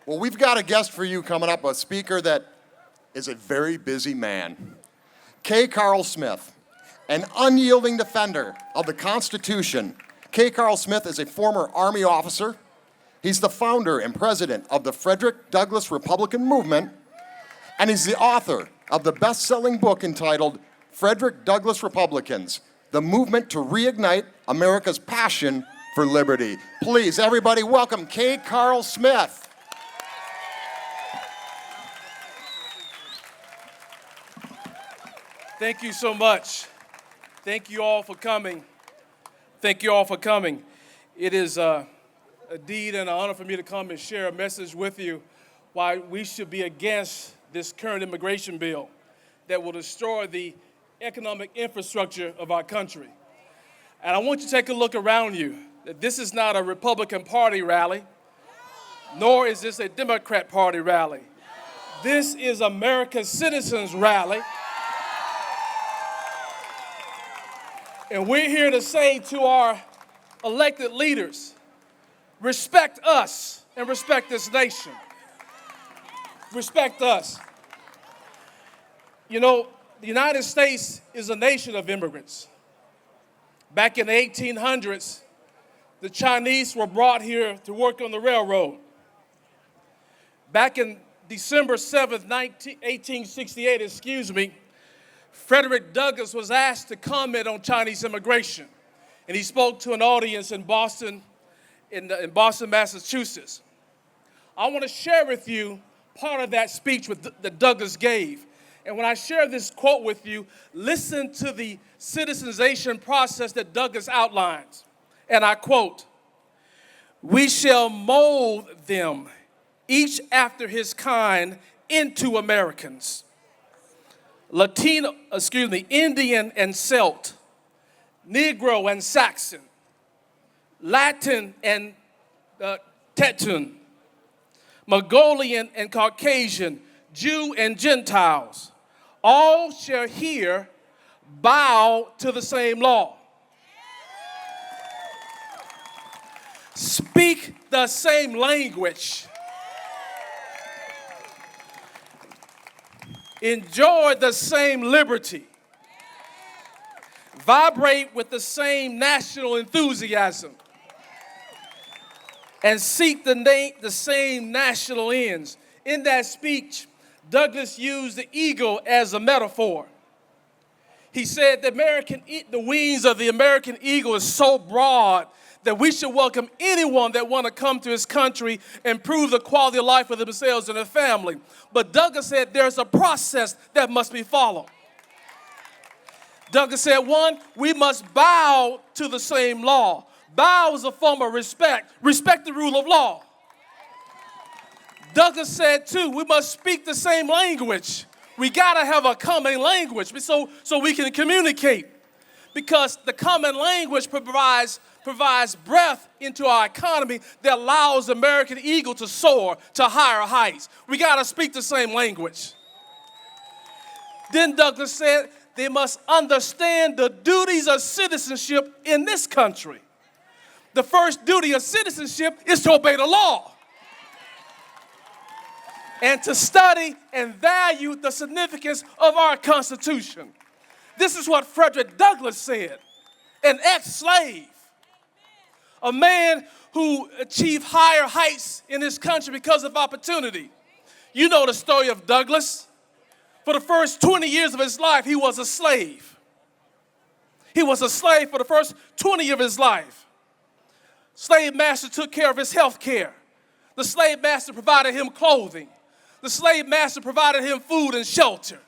Well, we've got a guest for you coming up, a speaker that is a very busy man. K. Carl Smith, an unyielding defender of the Constitution. K. Carl Smith is a former Army officer. He's the founder and president of the Frederick Douglass Republican Movement, and he's the author of the best-selling book entitled Frederick Douglass Republicans, the Movement to Reignite America's Passion for Liberty. Please, everybody, welcome K. Carl Smith. Thank you so much. Thank you all for coming. Thank you all for coming. It is a deed and an honor for me to come and share a message with you why we should be against this current immigration bill that will destroy the economic infrastructure of our country. And I want you to take a look around you. That this is not a Republican Party rally, nor is this a Democrat Party rally. This is American citizens' rally. And we're here to say to our elected leaders, respect us and respect this nation. Respect us. You know, the United States is a nation of immigrants. Back in the 1800s, the Chinese were brought here to work on the railroad. Back in December 7th, 1868, Frederick Douglass was asked to comment on Chinese immigration, and he spoke to an audience in Boston, Massachusetts. I want to share with you part of that speech that Douglass gave. And when I share this quote with you, listen to the citizenization process that Douglass outlines. And I quote, "We shall mold them, each after his kind, into Americans. Indian and Celt, Negro and Saxon, Latin and Teton, Mongolian and Caucasian, Jew and Gentiles, all shall here bow to the same law. Speak the same language. Enjoy the same liberty. Vibrate with the same national enthusiasm. And seek the same national ends." In that speech, Douglass used the eagle as a metaphor. He said the wings of the American eagle is so broad that we should welcome anyone that want to come to his country and improve the quality of life for themselves and their family. But Douglass said there's a process that must be followed. Douglass said, one, we must bow to the same law. Bow is a form of respect. Respect the rule of law. Douglass said, two, we must speak the same language. We got to have a common language so we can communicate. Because the common language provides breath into our economy that allows the American eagle to soar to higher heights. We got to speak the same language. Then Douglass said they must understand the duties of citizenship in this country. The first duty of citizenship is to obey the law and to study and value the significance of our Constitution. This is what Frederick Douglass said, an ex-slave, a man who achieved higher heights in this country because of opportunity. You know the story of Douglass. For the first 20 years of his life, he was a slave. He was a slave for the first 20 years of his life. Slave master took care of his health care. The slave master provided him clothing. The slave master provided him food and shelter.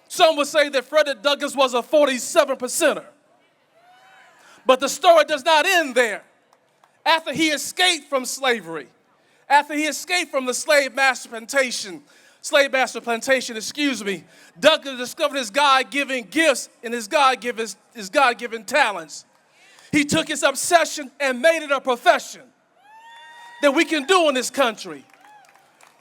Some would say that Frederick Douglass was a 47%er. But the story does not end there. After he escaped from slavery, after he escaped from the slave master plantation, Douglass discovered his God-given gifts and his God-given talents. He took his obsession and made it a profession that we can do in this country.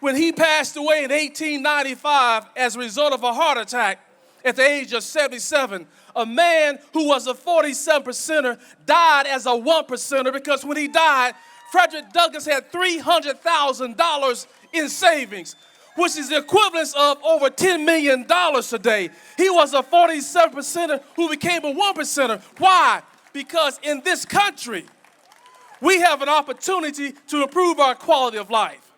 When he passed away in 1895 as a result of a heart attack at the age of 77, a man who was a 47%er died as a 1%er because when he died, Frederick Douglass had $300,000 in savings, which is the equivalent of over $10 million today. He was a 47%er who became a 1%er. Why? Because in this country, we have an opportunity to improve our quality of life.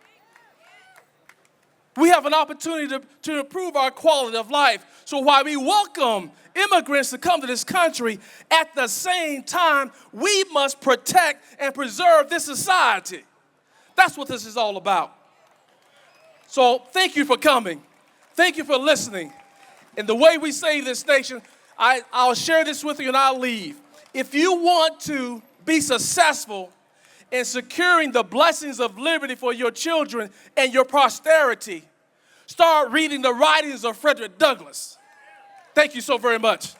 We have an opportunity to improve our quality of life. So while we welcome immigrants to come to this country, at the same time, we must protect and preserve this society. That's what this is all about. So thank you for coming. Thank you for listening. And the way we save this nation, I'll share this with you and I'll leave. If you want to be successful in securing the blessings of liberty for your children and your posterity, start reading the writings of Frederick Douglass. Thank you so very much.